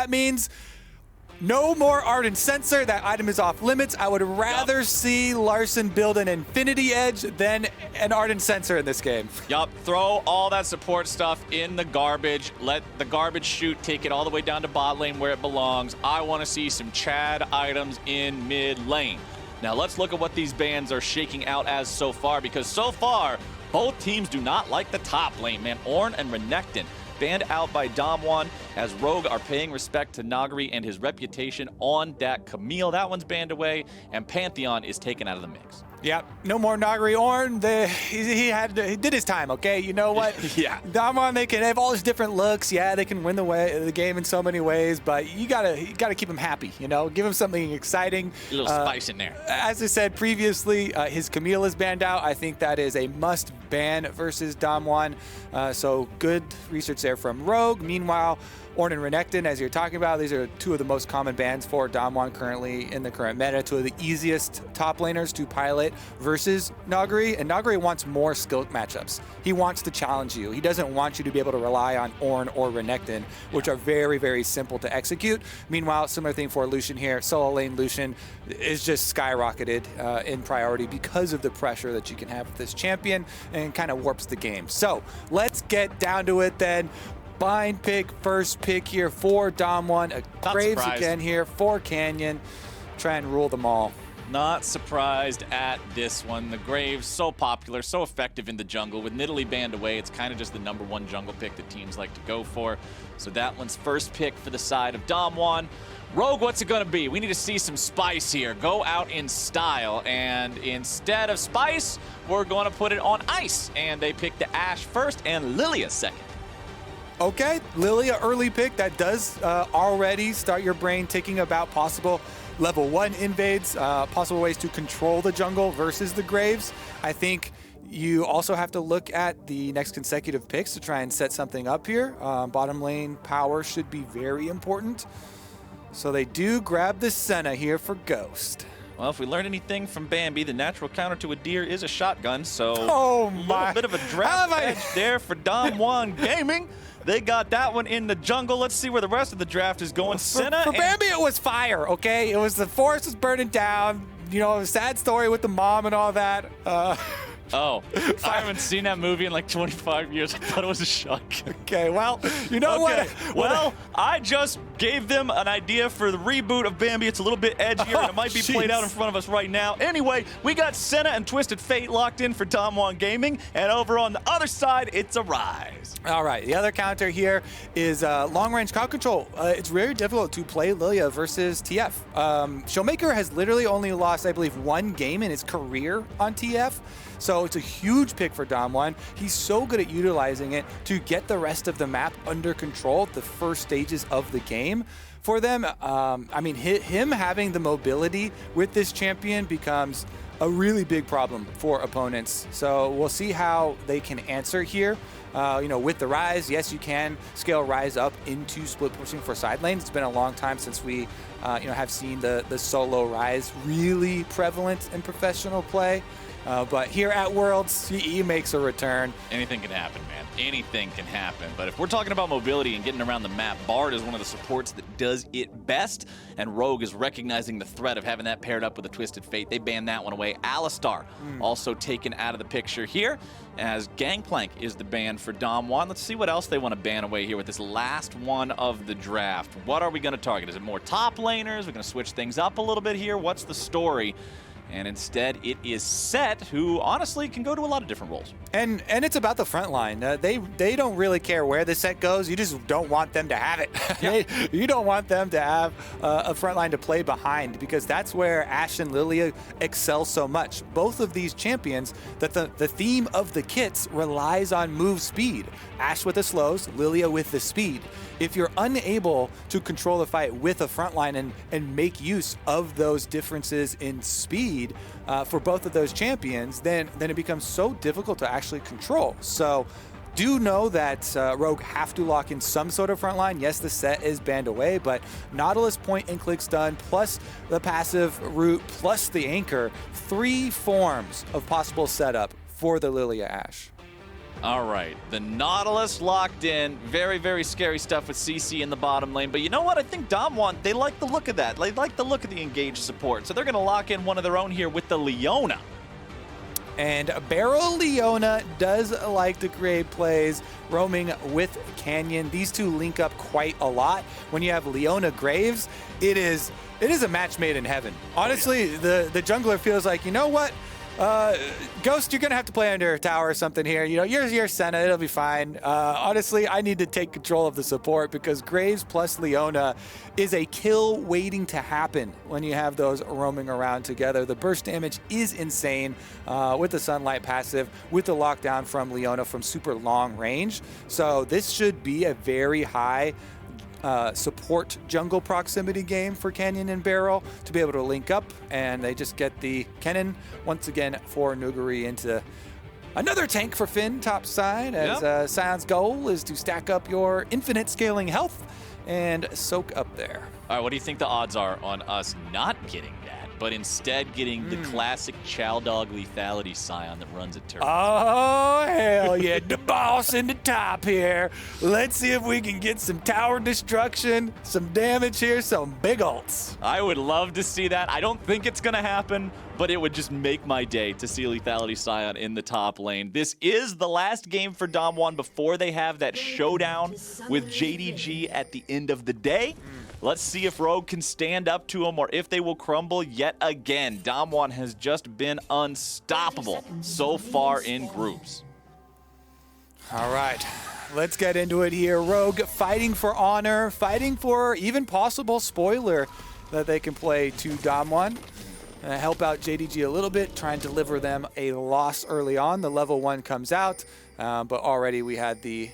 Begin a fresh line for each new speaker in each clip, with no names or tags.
that means no more Ardent Sensor. That item is off limits. I would rather see Larson build an Infinity Edge than an Ardent Sensor in this game.
Yup, throw all that support stuff in the garbage. Let the garbage chute take it all the way down to bot lane where it belongs. I want to see some Chad items in mid lane. Now let's look at what these bans are shaking out as so far, because so far, both teams do not like the top lane, man. Ornn and Renekton banned out by Damwon, as Rogue are paying respect to Nagari and his reputation on that Camille. That one's banned away, and Pantheon is taken out of the mix.
Yeah, no more Nagari Ornn. He did his time, okay? You know what?
Yeah.
Damwon, they have all these different looks. Yeah, they can win the game in so many ways, but you gotta keep him happy, you know? Give him something exciting.
A little spice in there.
As I said previously, his Camille is banned out. I think that is a must ban versus Damwon. So good research there from Rogue. Meanwhile, Ornn and Renekton, as you're talking about, these are two of the most common bans for Damwon currently in the current meta. Two of the easiest top laners to pilot versus Nagari. And Nagari wants more skill matchups. He wants to challenge you. He doesn't want you to be able to rely on Ornn or Renekton, which are very, very simple to execute. Meanwhile, similar thing for Lucian here. Solo lane Lucian is just skyrocketed in priority because of the pressure that you can have with this champion, and kind of warps the game. So let's get down to it then. Bind pick, first pick here for Damwon. Graves again here for Canyon. Try and rule them all.
Not surprised at this one. The Graves, so popular, so effective in the jungle. With Nidalee banned away, it's kind of just the #1 jungle pick that teams like to go for. So that one's first pick for the side of Damwon. Rogue, what's it going to be? We need to see some spice here. Go out in style. And instead of spice, we're going to put it on ice. And they picked the Ashe first and Lilia second.
Okay, Lilia early pick. That does already start your brain thinking about possible level 1 invades, possible ways to control the jungle versus the Graves. I think you also have to look at the next consecutive picks to try and set something up here. Bottom lane power should be very important. So they do grab the Senna here for Ghost.
Well, if we learned anything from Bambi, the natural counter to a deer is a shotgun, so
a
little bit of a draft edge there for Damwon Gaming. They got that one in the jungle. Let's see where the rest of the draft is going. Senna
for Bambi, it was fire, okay? It was the forest was burning down. You know, a sad story with the mom and all that.
Oh, I haven't seen that movie in like 25 years. I thought it was a shock.
Okay, well, you know what?
Well, I just gave them an idea for the reboot of Bambi. It's a little bit edgier, and it might be played out in front of us right now. Anyway, we got Senna and Twisted Fate locked in for Damwon Gaming, and over on the other side, it's a Rise.
All right, the other counter here is long-range crowd control. It's very difficult to play Lilia versus TF. Showmaker has literally only lost, I believe, 1 game in his career on TF. So it's a huge pick for Damwon. He's so good at utilizing it to get the rest of the map under control at the first stages of the game. For them, I mean, him having the mobility with this champion becomes a really big problem for opponents. So we'll see how they can answer here. You know, with the Rise, yes, you can scale Rise up into split pushing for side lanes. It's been a long time since we, you know, have seen the solo Rise really prevalent in professional play. But here at Worlds, CE makes a return.
Anything can happen, man. Anything can happen. But if we're talking about mobility and getting around the map, Bard is one of the supports that does it best. And Rogue is recognizing the threat of having that paired up with a Twisted Fate. They banned that one away. Alistar also taken out of the picture here, as Gangplank is the ban for Damwon. Let's see what else they want to ban away here with this last one of the draft. What are we going to target? Is it more top laners? We're going to switch things up a little bit here. What's the story? And instead, it is Set, who honestly can go to a lot of different roles.
And it's about the front line. They don't really care where the Set goes. You just don't want them to have it.
Yep.
You don't want them to have a front line to play behind, because that's where Ashe and Lilia excel so much. Both of these champions, that the theme of the kits relies on move speed. Ashe with the slows, Lilia with the speed. If you're unable to control the fight with a front line and make use of those differences in speed for both of those champions, then it becomes so difficult to actually control. So do know that Rogue have to lock in some sort of front line. Yes, the Set is banned away, but Nautilus point and click stun, plus the passive route, plus the anchor, 3 forms of possible setup for the Lilia Ashe.
All right, the Nautilus locked in. Very, very scary stuff with CC in the bottom lane. But you know what? I think Damwon, they like the look of that. They like the look of the engaged support. So they're going to lock in one of their own here with the Leona.
And Beryl Leona does like to create plays roaming with Canyon. These two link up quite a lot. When you have Leona Graves, it is a match made in heaven. Honestly, the jungler feels like, you know what? Ghost, you're going to have to play under a tower or something here. You know, you're Senna. It'll be fine. Honestly, I need to take control of the support because Graves plus Leona is a kill waiting to happen when you have those roaming around together. The burst damage is insane with the Sunlight passive, with the lockdown from Leona from super long range. So this should be a very high support jungle proximity game for Canyon and Beryl to be able to link up, and they just get the Kennen once again for Nuguri into another tank for Finn top side, as Sion's goal is to stack up your infinite scaling health and soak up there.
All right, what do you think the odds are on us not getting that, but instead getting the classic Chow Dog lethality Sion that runs at turret?
Oh, hell yeah. The boss in the top here. Let's see if we can get some tower destruction, some damage here, some big ults.
I would love to see that. I don't think it's going to happen, but it would just make my day to see lethality Sion in the top lane. This is the last game for Damwon before they have that showdown with JDG at the end of the day. Let's see if Rogue can stand up to him or if they will crumble yet again. Damwon has just been unstoppable so far in groups.
All right, let's get into it here. Rogue fighting for honor, fighting for even possible spoiler that they can play to Damwon. Help out JDG a little bit, try and deliver them a loss early on. The level 1 comes out, but already we had the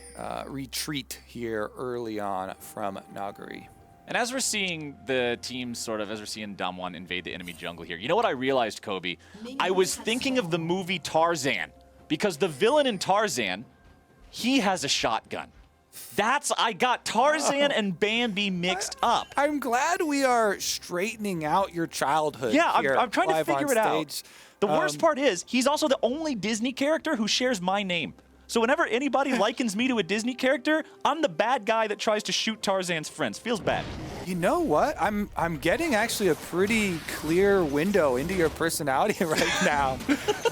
retreat here early on from Naguri.
And as we're seeing the teams as we're seeing Damwon invade the enemy jungle here, you know what I realized, Kobe? I was thinking of the movie Tarzan, because the villain in Tarzan, he has a shotgun. I got Tarzan and Bambi mixed up.
I'm glad we are straightening out your childhood.
Yeah, I'm trying to figure it out. The worst part is, he's also the only Disney character who shares my name. So whenever anybody likens me to a Disney character, I'm the bad guy that tries to shoot Tarzan's friends. Feels bad.
You know what? I'm getting actually a pretty clear window into your personality right now.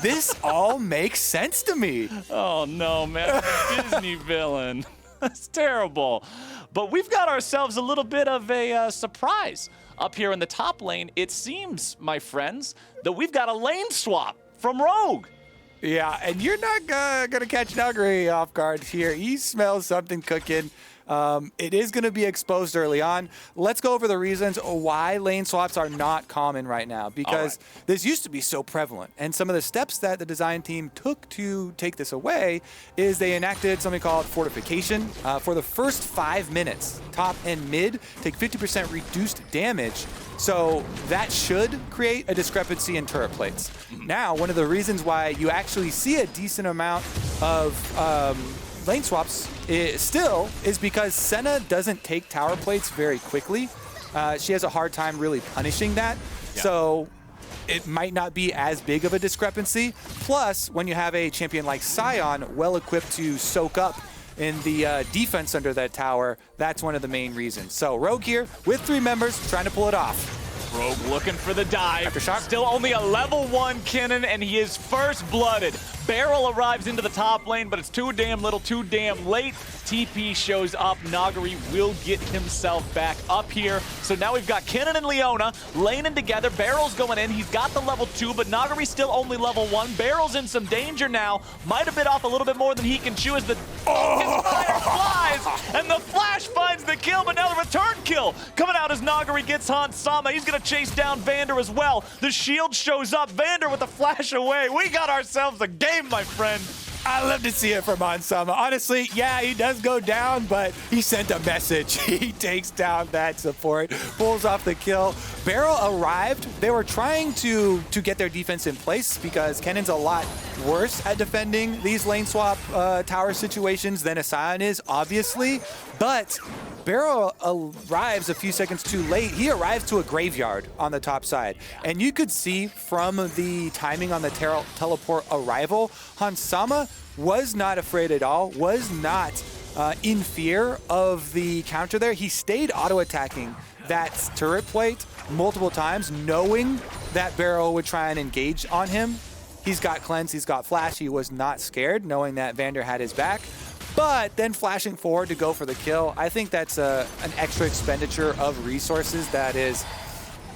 This all makes sense to me.
Oh no, man. Disney villain. That's terrible. But we've got ourselves a little bit of a surprise up here in the top lane. It seems, my friends, that we've got a lane swap from Rogue.
Yeah, and you're not going to catch Naguri off guard here. He smells something cooking. It is going to be exposed early on. Let's go over the reasons why lane swaps are not common right now, because this used to be so prevalent. And some of the steps that the design team took to take this away is they enacted something called fortification. For the first 5 minutes, top and mid take 50% reduced damage. So that should create a discrepancy in turret plates. Now, one of the reasons why you actually see a decent amount of lane swaps still is because Senna doesn't take tower plates very quickly. She has a hard time really punishing that. Yeah. So it might not be as big of a discrepancy. Plus, when you have a champion like Sion well equipped to soak up in the defense under that tower, that's one of the main reasons. So Rogue here with 3 members trying to pull it off.
Rogue looking for the dive.
Aftershock.
Still only a level 1 Kennen, and he is first-blooded. Beryl arrives into the top lane, but it's too damn little, too damn late. TP shows up. Naguri will get himself back up here. So now we've got Kennen and Leona laning together. Beryl's going in. He's got the level 2, but Naguri's still only level 1. Beryl's in some danger now. Might have bit off a little bit more than he can chew as the fire flies, and the flash finds the kill, but now the return kill coming out as Naguri gets Hans Sama. He's going to chase down Vander as well. The shield shows up. Vander with the flash away. We got ourselves a game, my friend.
I love to see it from Ansama. Honestly, yeah, he does go down, but he sent a message. He takes down that support, pulls off the kill. Beryl arrived. They were trying to get their defense in place because Kennen's a lot worse at defending these lane swap tower situations than a Sion is, obviously. But Barrow arrives a few seconds too late. He arrives to a graveyard on the top side. And you could see from the timing on the teleport arrival, Hansama was not afraid at all, was not in fear of the counter there. He stayed auto-attacking that turret plate multiple times, knowing that Barrow would try and engage on him. He's got cleanse, he's got flash. He was not scared, knowing that Vander had his back. But then flashing forward to go for the kill, I think that's an extra expenditure of resources that is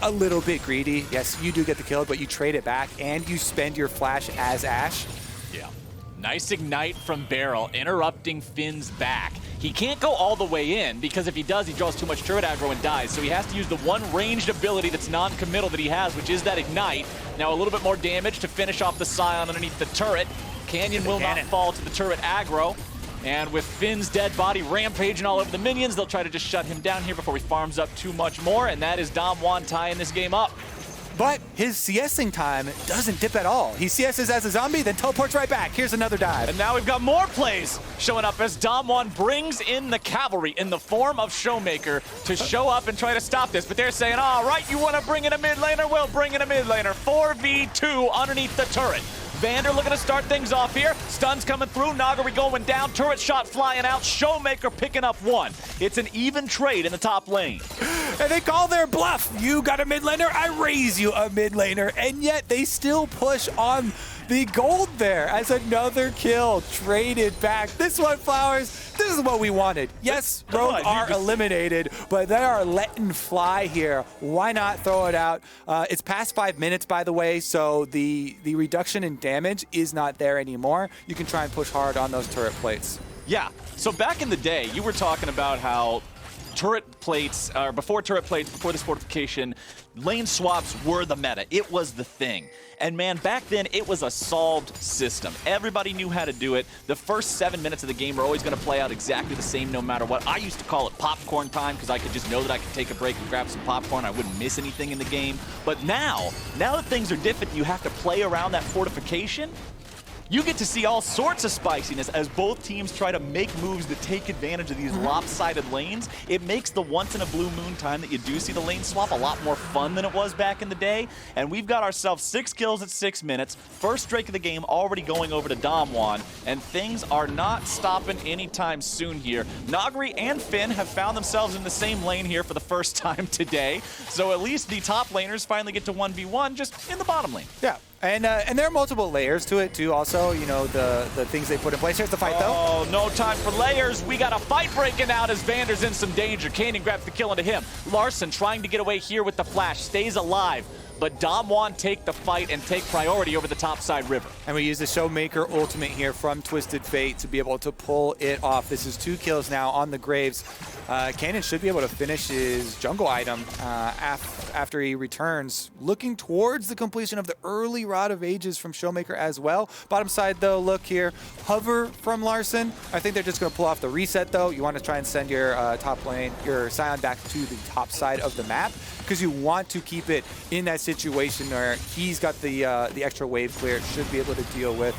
a little bit greedy. Yes, you do get the kill, but you trade it back and you spend your flash as Ashe.
Yeah. Nice ignite from Barrel, interrupting Finn's back. He can't go all the way in, because if he does, he draws too much turret aggro and dies. So he has to use the one ranged ability that's non-committal that he has, which is that ignite. Now a little bit more damage to finish off the Scion underneath the turret. Canyon will not fall to the turret aggro. And with Finn's dead body rampaging all over the minions, they'll try to just shut him down here before he farms up too much more, and that is Damwon tying this game up.
But his CSing time doesn't dip at all. He CSs as a zombie, then teleports right back. Here's another dive.
And now we've got more plays showing up as Damwon brings in the cavalry in the form of Showmaker to show up and try to stop this. But they're saying, all right, you want to bring in a mid laner? We'll bring in a mid laner. 4v2 underneath the turret. Vander looking to start things off here. Stuns coming through. Nagari going down. Turret shot flying out. Showmaker picking up one. It's an even trade in the top lane.
And they call their bluff. You got a mid laner, I raise you a mid laner. And yet they still push on the gold there as another kill traded back. This one, Flowers, this is what we wanted. Yes, Rogue are eliminated, but they are letting fly here. Why not throw it out? It's past 5 minutes, by the way, so the reduction in damage is not there anymore. You can try and push hard on those turret plates.
Yeah, so back in the day, you were talking about how turret plates, or before turret plates, before this fortification, lane swaps were the meta. It was the thing. And man, back then, it was a solved system. Everybody knew how to do it. The first 7 minutes of the game are always going to play out exactly the same no matter what. I used to call it popcorn time because I could just know that I could take a break and grab some popcorn. I wouldn't miss anything in the game. But now that things are different, you have to play around that fortification. You get to see all sorts of spiciness as both teams try to make moves that take advantage of these lopsided lanes. It makes the once-in-a-blue-moon time that you do see the lane swap a lot more fun than it was back in the day. And we've got ourselves 6 kills at 6 minutes. First Drake of the game already going over to Damwon, and things are not stopping anytime soon here. Nagari and Finn have found themselves in the same lane here for the first time today. So at least the top laners finally get to 1v1 just in the bottom lane.
Yeah. And there are multiple layers to it, too, also, you know, the things they put in place. Here's the fight, though.
Oh, no time for layers. We got a fight breaking out as Vander's in some danger. Canyon grabs the kill into him. Larson trying to get away here with the flash. Stays alive. But Damwon take the fight and take priority over the topside river.
And we use the Showmaker ultimate here from Twisted Fate to be able to pull it off. This is 2 kills now on the Graves. Canyon should be able to finish his jungle item after he returns, looking towards the completion of the early Rod of Ages from Showmaker as well. Bottom side, though, look here. Hover from Larson. I think they're just going to pull off the reset, though. You want to try and send your top lane, your Scion back to the top side of the map because you want to keep it in that situation where he's got the extra wave clear, should be able to deal with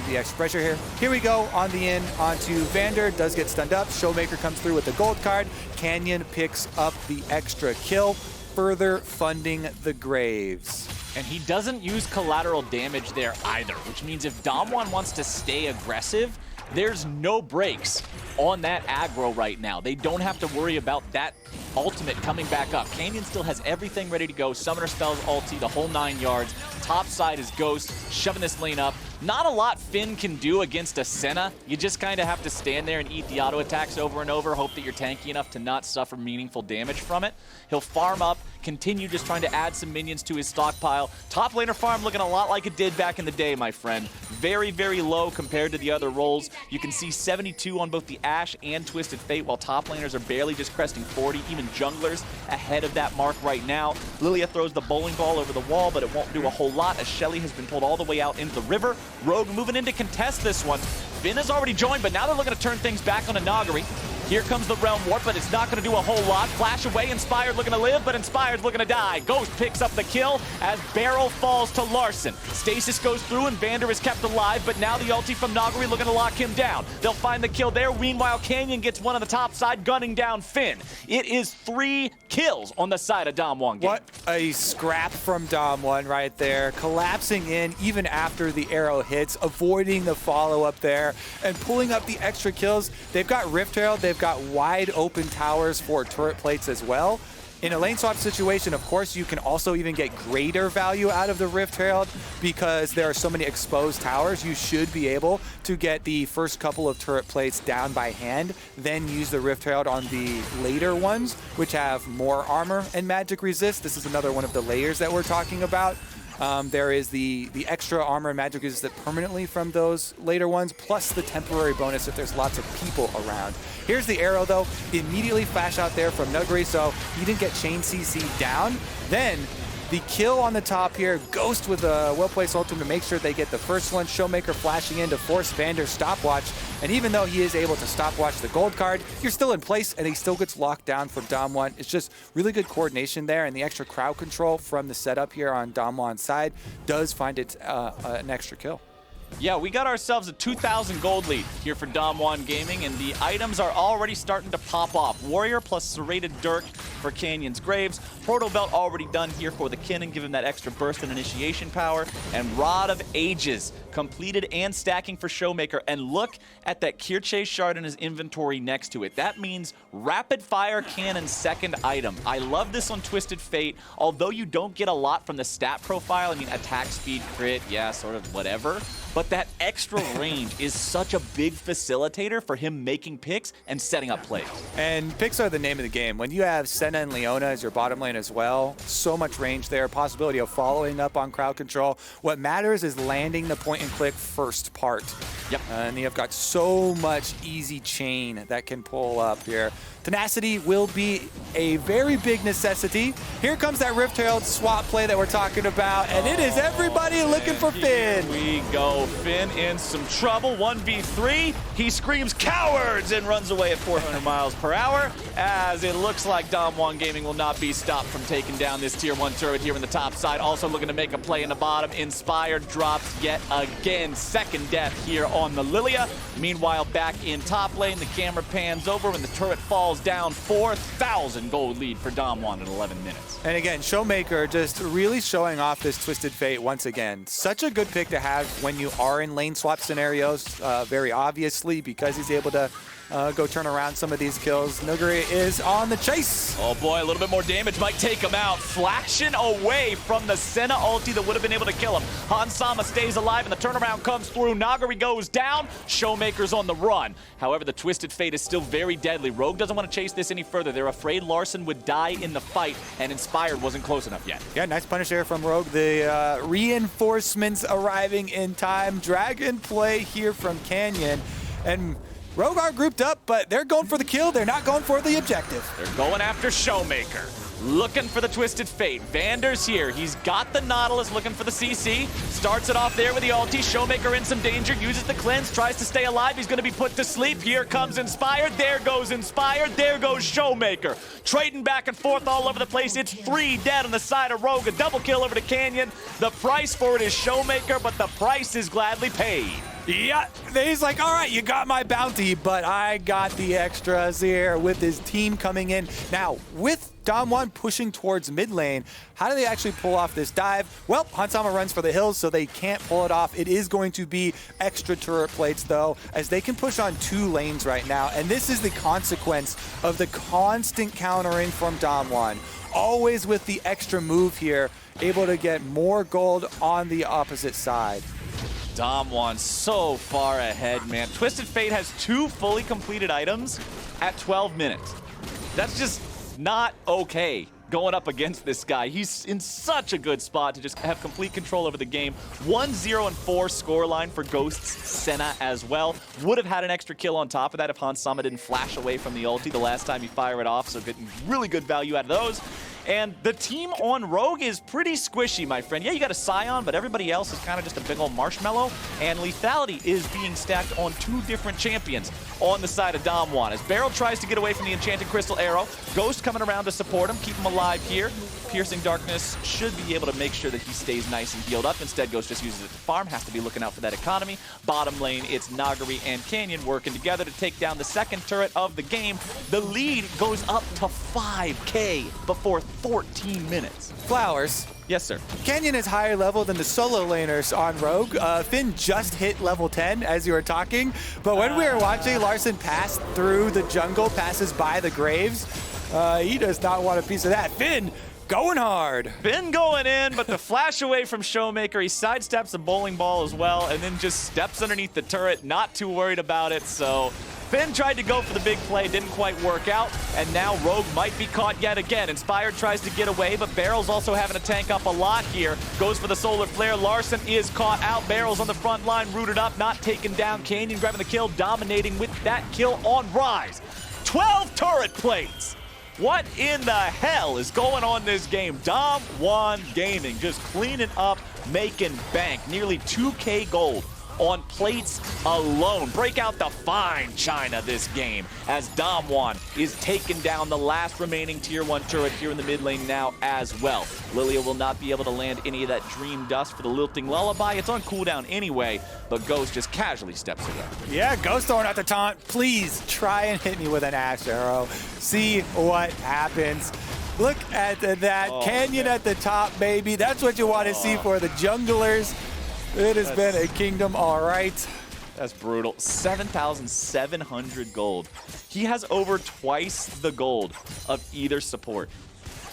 the extra pressure here. Here we go on the in onto Vander, does get stunned up. Showmaker comes through with the gold card. Canyon picks up the extra kill, further funding the Graves.
And he doesn't use collateral damage there either, which means if Damwon wants to stay aggressive, there's no breaks on that aggro right now. They don't have to worry about that ultimate coming back up. Canyon still has everything ready to go. Summoner spells, ulti, the whole 9 yards. Top side is Ghost, shoving this lane up. Not a lot Finn can do against a Senna. You just kind of have to stand there and eat the auto attacks over and over, hope that you're tanky enough to not suffer meaningful damage from it. He'll farm up, continue just trying to add some minions to his stockpile. Top laner farm looking a lot like it did back in the day, my friend. Very, very low compared to the other roles. You can see 72 on both the Ashe and Twisted Fate, while top laners are barely just cresting 40. Even junglers ahead of that mark right now. Lilia throws the bowling ball over the wall, but it won't do a whole lot as Shelly has been pulled all the way out into the river. Rogue moving in to contest this one. Finn has already joined, but now they're looking to turn things back on Nagari. Here comes the Realm Warp, but it's not going to do a whole lot. Flash away, Inspired looking to live, but Inspired's looking to die. Ghost picks up the kill as Barrel falls to Larson. Stasis goes through and Vander is kept alive, but now the ulti from Nagari looking to lock him down. They'll find the kill there. Meanwhile, Canyon gets one on the top side, gunning down Finn. It is 3 kills on the side of Damwon Gaming.
What a scrap from Damwon right there. Collapsing in even after the arrow hits, avoiding the follow-up there, and pulling up the extra kills. They've got Rift Herald, they've got wide open towers for turret plates as well. In a lane swap situation, of course, you can also even get greater value out of the Rift Herald because there are so many exposed towers. You should be able to get the first couple of turret plates down by hand, then use the Rift Herald on the later ones, which have more armor and magic resist. This is another one of the layers that we're talking about. There is the extra armor and magic resist permanently from those later ones, plus the temporary bonus if there's lots of people around. Here's the arrow, though. Immediately flash out there from Nuguri, so he didn't get chain CC down. Then the kill on the top here, Ghost with a well-placed ultimate to make sure they get the first one. Showmaker flashing in to force Vander's stopwatch. And even though he is able to stopwatch the gold card, you're still in place and he still gets locked down from Damwon. It's just really good coordination there, and the extra crowd control from the setup here on Damwon's side does find it an extra kill.
Yeah, we got ourselves a 2,000 gold lead here for Damwon Gaming, and the items are already starting to pop off. Warrior plus Serrated Dirk for Canyon's Graves. Proto Belt already done here for the Kinnan, give him that extra burst and initiation power. And Rod of Ages completed and stacking for Showmaker. And look at that Kirche shard in his inventory next to it. That means Rapid Fire Cannon second item. I love this on Twisted Fate. Although you don't get a lot from the stat profile, I mean, attack speed, crit, yeah, sort of whatever. But that extra range is such a big facilitator for him making picks and setting up plays.
And picks are the name of the game. When you have Senna and Leona as your bottom lane as well, so much range there, possibility of following up on crowd control. What matters is landing the point and click first part.
Yep.
And you've got so much easy chain that can pull up here. Tenacity will be a very big necessity. Here comes that Rift Herald swap play that we're talking about, and it is everybody looking for Finn.
Here we go. Finn in some trouble. 1v3. He screams cowards and runs away at 400 miles per hour, as it looks like Damwon Gaming will not be stopped from taking down this tier 1 turret here in the top side. Also looking to make a play in the bottom. Inspired drops yet again. Second death here on the Lilia. Meanwhile, back in top lane, the camera pans over and the turret falls down. 4,000 gold lead for Damwon in 11 minutes.
And again, Showmaker just really showing off this Twisted Fate once again. Such a good pick to have when you are in lane swap scenarios, very obviously, because he's able to go turn around some of these kills. Nuguri is on the chase.
Oh boy, a little bit more damage might take him out. Flaction away from the Senna ulti that would have been able to kill him. Hansama stays alive and the turnaround comes through. Nagari goes down. Showmaker's on the run. However, the Twisted Fate is still very deadly. Rogue doesn't want to chase this any further. They're afraid Larson would die in the fight, and Inspired wasn't close enough yet.
Yeah, nice punish there from Rogue. The reinforcements arriving in time. Dragon play here from Canyon. And Rogue are grouped up, but they're going for the kill. They're not going for the objective.
They're going after Showmaker. Looking for the Twisted Fate. Vander's here. He's got the Nautilus looking for the CC. Starts it off there with the ulti. Showmaker in some danger. Uses the cleanse. Tries to stay alive. He's going to be put to sleep. Here comes Inspired. There goes Inspired. There goes Showmaker. Trading back and forth all over the place. It's 3 dead on the side of Rogue. A double kill over to Canyon. The price for it is Showmaker, but the price is gladly paid.
Yeah, he's like, all right, you got my bounty, but I got the extras here with his team coming in. Now, with Damwon pushing towards mid lane, how do they actually pull off this dive? Well, Hansama runs for the hills, so they can't pull it off. It is going to be extra turret plates, though, as they can push on 2 lanes right now. And this is the consequence of the constant countering from Damwon. Always with the extra move here, able to get more gold on the opposite side.
Damwon so far ahead, man. Twisted Fate has 2 fully completed items at 12 minutes. That's just not okay going up against this guy. He's in such a good spot to just have complete control over the game. 1-0-4 scoreline for Ghost's Senna as well. Would have had an extra kill on top of that if Hansama didn't flash away from the ulti the last time he fired it off, so getting really good value out of those. And the team on Rogue is pretty squishy, my friend. Yeah, you got a Scion, but everybody else is kind of just a big old marshmallow. And lethality is being stacked on 2 different champions on the side of Damwon. As Beryl tries to get away from the Enchanted Crystal Arrow, Ghost coming around to support him, keep him alive here. Piercing Darkness should be able to make sure that he stays nice and healed up. Instead, Ghost just uses it to farm, has to be looking out for that economy. Bottom lane, it's Nagari and Canyon working together to take down the second turret of the game. The lead goes up to 5K before 14 minutes.
Flowers.
Yes, sir.
Canyon is higher level than the solo laners on Rogue. Finn just hit level 10 as you were talking, but when we were watching Larson pass through the jungle, passes by the graves, he does not want a piece of that. Finn going hard.
Finn going in, but the flash away from Showmaker, he sidesteps a bowling ball as well, and then just steps underneath the turret, not too worried about it. So Finn tried to go for the big play, didn't quite work out, and now Rogue might be caught yet again. Inspired tries to get away, but Barrel's also having to tank up a lot here. Goes for the Solar Flare. Larson is caught out. Barrel's on the front line, rooted up, not taken down. Canyon grabbing the kill, dominating with that kill on Rise. 12 turret plates. What in the hell is going on this game? Damwon Gaming just cleaning up, making bank. Nearly 2K gold on plates alone. Break out the fine china this game as Damwon is taking down the last remaining tier 1 turret here in the mid lane now as well. Lilia will not be able to land any of that Dream Dust for the Lilting Lullaby. It's on cooldown anyway, but Ghost just casually steps away.
Yeah, Ghost throwing out the taunt. Please try and hit me with an Ash Arrow. See what happens. Look at that. Canyon at the top, baby. That's what you want to see for the junglers. It has been a kingdom, all right.
That's brutal. 7,700 gold. He has over twice the gold of either support.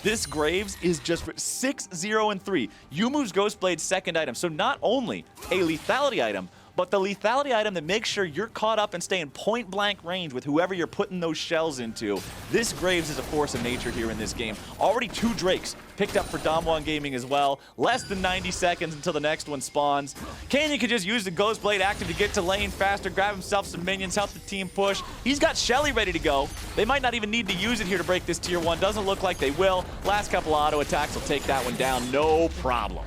This Graves is just 6-0-3. Yumu's Ghostblade's second item. So not only a lethality item, but the lethality item that makes sure you're caught up and stay in point-blank range with whoever you're putting those shells into. This Graves is a force of nature here in this game. Already 2 Drakes picked up for Damwon Gaming as well. Less than 90 seconds until the next one spawns. Canyon could just use the Ghostblade active to get to lane faster, grab himself some minions, help the team push. He's got Shelly ready to go. They might not even need to use it here to break this tier 1. Doesn't look like they will. Last couple of auto attacks will take that one down, no problem.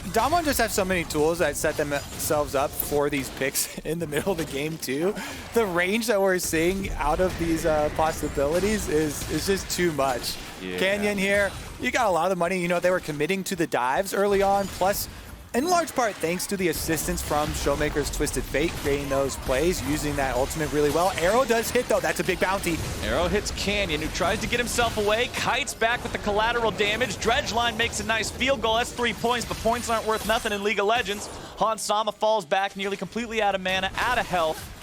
Damwon just have so many tools that set themselves up for these picks in the middle of the game too. The range that we're seeing out of these possibilities is just too much. Yeah. Canyon here, you got a lot of the money. You know, they were committing to the dives early on, plus in large part thanks to the assistance from Showmaker's Twisted Fate, creating those plays, using that ultimate really well. Arrow does hit though, that's a big bounty.
Arrow hits Canyon, who tries to get himself away, kites back with the collateral damage. Dredgeline makes a nice field goal, that's 3 points, but points aren't worth nothing in League of Legends. Han Sama falls back, nearly completely out of mana, out of health.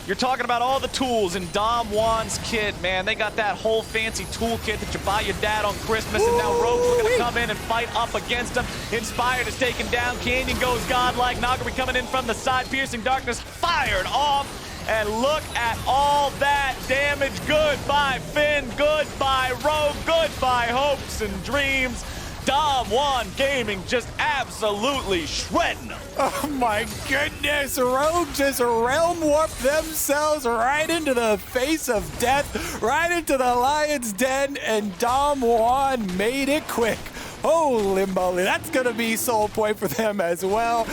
You're talking about all the tools in Damwon's kit, man. They got that whole fancy toolkit that you buy your dad on Christmas, and now Rogue's looking to come in and fight up against him. Inspired is taken down. Canyon goes godlike. Nagari coming in from the side. Piercing Darkness fired off. And look at all that damage. Goodbye, Finn. Goodbye, Rogue. Goodbye, hopes and dreams. Damwon Gaming just absolutely shredding them.
Oh my goodness, Rogue just realm warped themselves right into the face of death, right into the lion's den, and Damwon made it quick. Holy moly, that's gonna be soul point for them as well.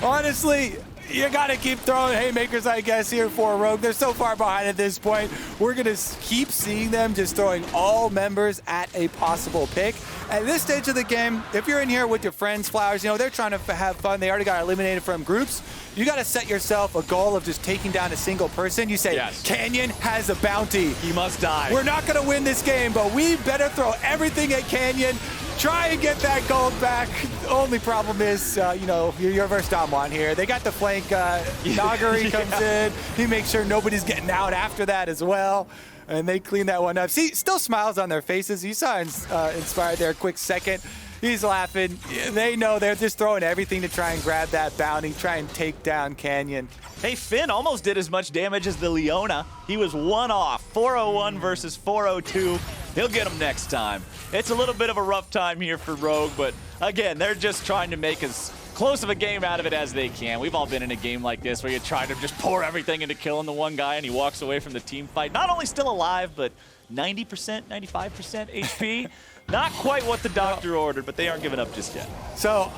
Honestly, you gotta keep throwing haymakers, I guess, here for Rogue. They're so far behind at this point. We're gonna keep seeing them just throwing all members at a possible pick. At this stage of the game, if you're in here with your friends, Flowers, you know, they're trying to have fun. They already got eliminated from groups. You gotta set yourself a goal of just taking down a single person. You say, yes, Canyon has a bounty.
He must die.
We're not gonna win this game, but we better throw everything at Canyon. Try and get that gold back. The only problem is, you know, you're versus Damwon here. They got the flank. Nagari comes in. He makes sure nobody's getting out after that as well. And they clean that one up. See, still smiles on their faces. You saw Inspired there a quick second. He's laughing. They know they're just throwing everything to try and grab that bounty, try and take down Canyon.
Hey, Finn almost did as much damage as the Leona. He was one off. 401 versus 402. He'll get him next time. It's a little bit of a rough time here for Rogue, but again, they're just trying to make as close of a game out of it as they can. We've all been in a game like this where you try to just pour everything into killing the one guy and he walks away from the team fight. Not only still alive, but 90%, 95% HP. Not quite what the doctor ordered, but they aren't giving up just yet.
So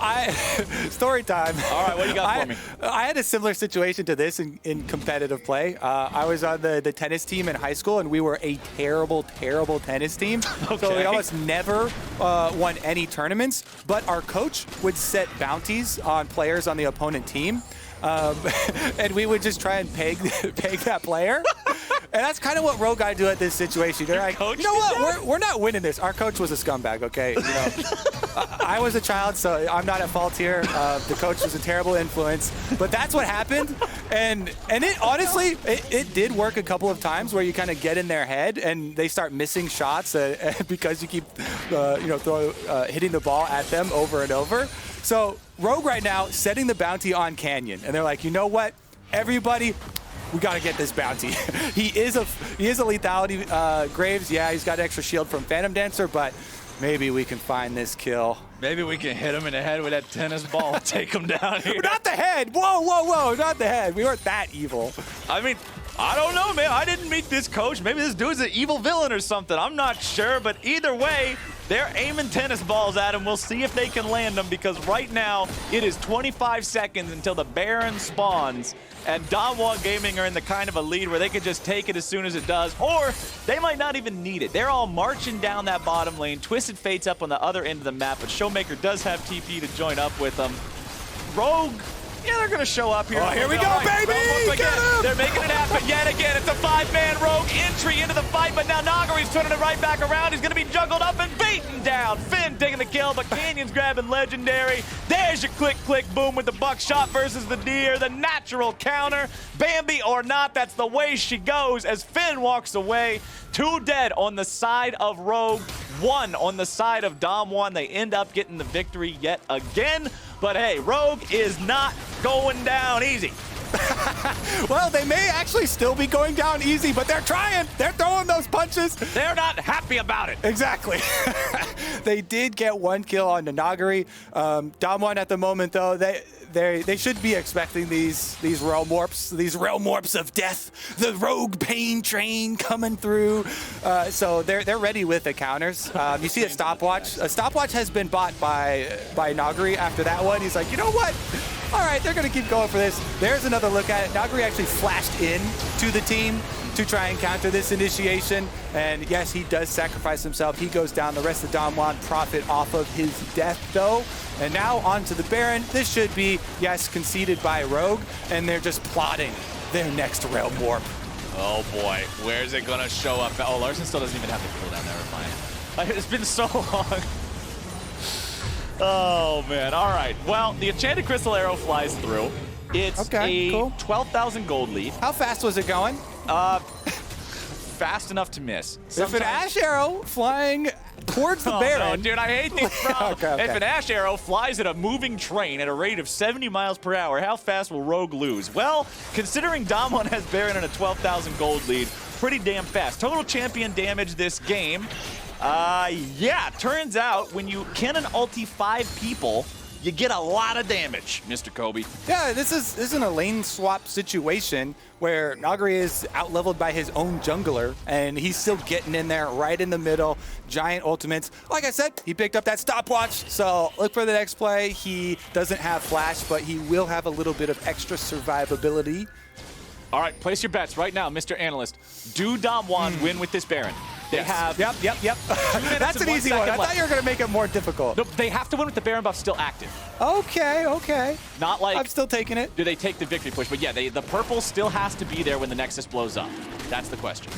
story time.
All right, what do you got for me?
I had a similar situation to this in competitive play. I was on the tennis team in high school, and we were a terrible, terrible tennis team.
Okay.
So we almost never won any tournaments, but our coach would set bounties on players on the opponent team. And we would just try and peg that player. And that's kind of what Rogue got to do at this situation. They're like, you know what? We're not winning this. Our coach was a scumbag, okay? You know, I was a child, so I'm not at fault here. The coach was a terrible influence. But that's what happened. And it honestly, it did work a couple of times where you kind of get in their head and they start missing shots because you keep, hitting the ball at them over and over. So Rogue right now setting the bounty on Canyon. And they're like, you know what? Everybody, we got to get this bounty. he is a lethality Graves. Yeah, he's got extra shield from Phantom Dancer, but maybe we can find this kill.
Maybe we can hit him in the head with that tennis ball, take him down here.
Not the head. Whoa, whoa, whoa, not the head. We weren't that evil.
I mean, I don't know, man. I didn't meet this coach. Maybe this dude's an evil villain or something. I'm not sure, but either way, they're aiming tennis balls at him. We'll see if they can land them, because right now it is 25 seconds until the Baron spawns, and DWG Gaming are in the kind of a lead where they could just take it as soon as it does, or they might not even need it. They're all marching down that bottom lane. Twisted Fate's up on the other end of the map, but Showmaker does have TP to join up with them. Rogue, yeah, they're going to show up here.
Oh, here we go, baby!
They're making it happen yet again. It's a 5-man Rogue entry into the fight, but now Nagari's turning it right back around. He's going to be juggled up and beaten down. Finn taking the kill, but Canyon's grabbing Legendary. There's your click, click, boom with the buckshot versus the deer. The natural counter. Bambi or not, that's the way she goes as Finn walks away. 2 dead on the side of Rogue, 1 on the side of Dom1. They end up getting the victory yet again. But hey, Rogue is not going down easy.
Well, they may actually still be going down easy, but they're trying. They're throwing those punches.
They're not happy about it.
Exactly. They did get 1 kill on the Nagari. Dom1 at the moment, though, they should be expecting these realm warps of death, the Rogue pain train coming through. So they're ready with the counters. You see a stopwatch. A stopwatch has been bought by Nagari after that one. He's like, you know what? All right, they're going to keep going for this. There's another look at it. Nagari actually flashed in to the team to try and counter this initiation. And yes, he does sacrifice himself. He goes down. The rest of Dom1 profit off of his death, though. And now onto the Baron. This should be, yes, conceded by Rogue. And they're just plotting their next realm warp.
Oh, boy. Where's it going to show up? Oh, Larson still doesn't even have the cooldown. Never mind. It's been so long. Oh, man. All right. Well, the Enchanted Crystal Arrow flies through. It's a 12,000 gold lead.
How fast was it going?
Fast enough to miss.
If an Ash Arrow flying towards the Baron.
No, dude, I hate these problems.
Okay.
If an Ash Arrow flies at a moving train at a rate of 70 miles per hour, how fast will Rogue lose? Well, considering Dom1 has Baron in a 12,000 gold lead, pretty damn fast. Total champion damage this game. Yeah, turns out when you cannon ulti 5 people, you get a lot of damage, Mr. Kobe.
Yeah, this isn't a lane swap situation where Nagari is out-leveled by his own jungler, and he's still getting in there right in the middle. Giant ultimates. Like I said, he picked up that stopwatch, so look for the next play. He doesn't have flash, but he will have a little bit of extra survivability.
All right, place your bets right now, Mr. Analyst. Do Dom1 win with this Baron? They have...
Yep. That's an easy one. I thought you were going to make it more difficult.
No, they have to win with the Baron buff still active.
Okay.
Not like...
I'm still taking it.
Do they take the victory push? But yeah, the purple still has to be there when the Nexus blows up. That's the question.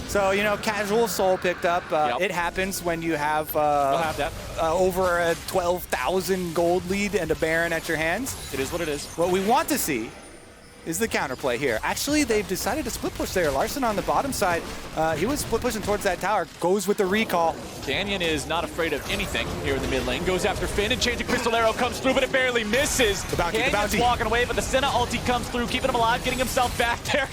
So, casual soul picked up. It happens when you have,
we'll have that.
Over a 12,000 gold lead and a Baron at your hands.
It is what it is.
What we want to see is the counterplay here. Actually, they've decided to split push there. Larson on the bottom side, he was split pushing towards that tower, goes with the recall.
Canyon is not afraid of anything here in the mid lane. Goes after Finn, and Enchanted Crystal Arrow comes through, but it barely misses.
The bounty,
Canyon's walking away, but the Senna ulti comes through, keeping him alive, getting himself back there.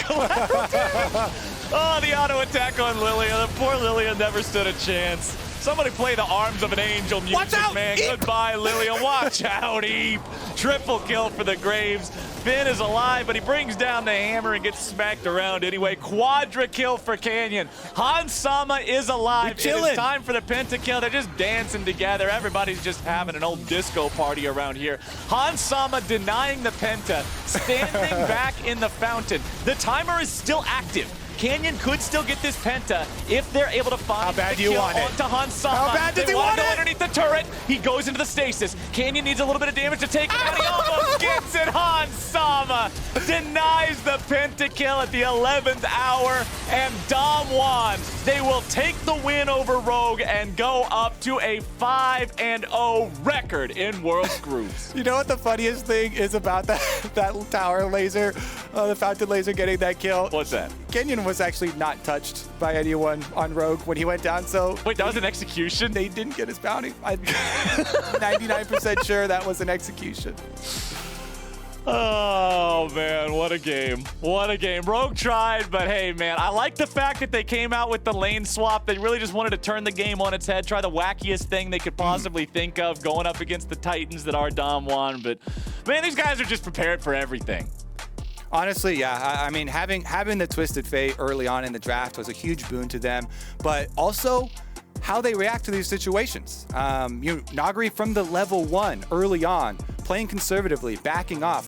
Oh, the auto attack on Lilia. The poor Lilia never stood a chance. Somebody play the Arms of an Angel music,
Watch out,
man.
Eep.
Goodbye, Lilia. Watch out, Eep. Triple kill for the Graves. Finn is alive, but he brings down the hammer and gets smacked around anyway. Quadra kill for Canyon. Han Sama is alive. It is time for the pentakill. They're just dancing together. Everybody's just having an old disco party around here. Han Sama denying the penta, standing back in the fountain. The timer is still active. Canyon could still get this penta if they're able to find the kill onto Han Sama.
How bad does he want it?
Underneath the turret. He goes into the stasis. Canyon needs a little bit of damage to take him out. He almost gets it. Han Sama denies the pentakill at the 11th hour. And Damwon, they will take the win over Rogue and go up to a 5-0 record in World's Groups.
You know what the funniest thing is about that tower laser, the fountain laser getting that kill?
What's that?
Kenyon was actually not touched by anyone on Rogue when he went down, so...
Wait, that was an execution?
They didn't get his bounty. I'm 99% sure that was an execution.
Oh, man, what a game. What a game. Rogue tried, but hey, man, I like the fact that they came out with the lane swap. They really just wanted to turn the game on its head, try the wackiest thing they could possibly think of, going up against the Titans that are Damwon. But, man, these guys are just prepared for everything.
Honestly, yeah. I mean, having the Twisted Fate early on in the draft was a huge boon to them, but also how they react to these situations. Nagri from the level 1 early on, playing conservatively, backing off,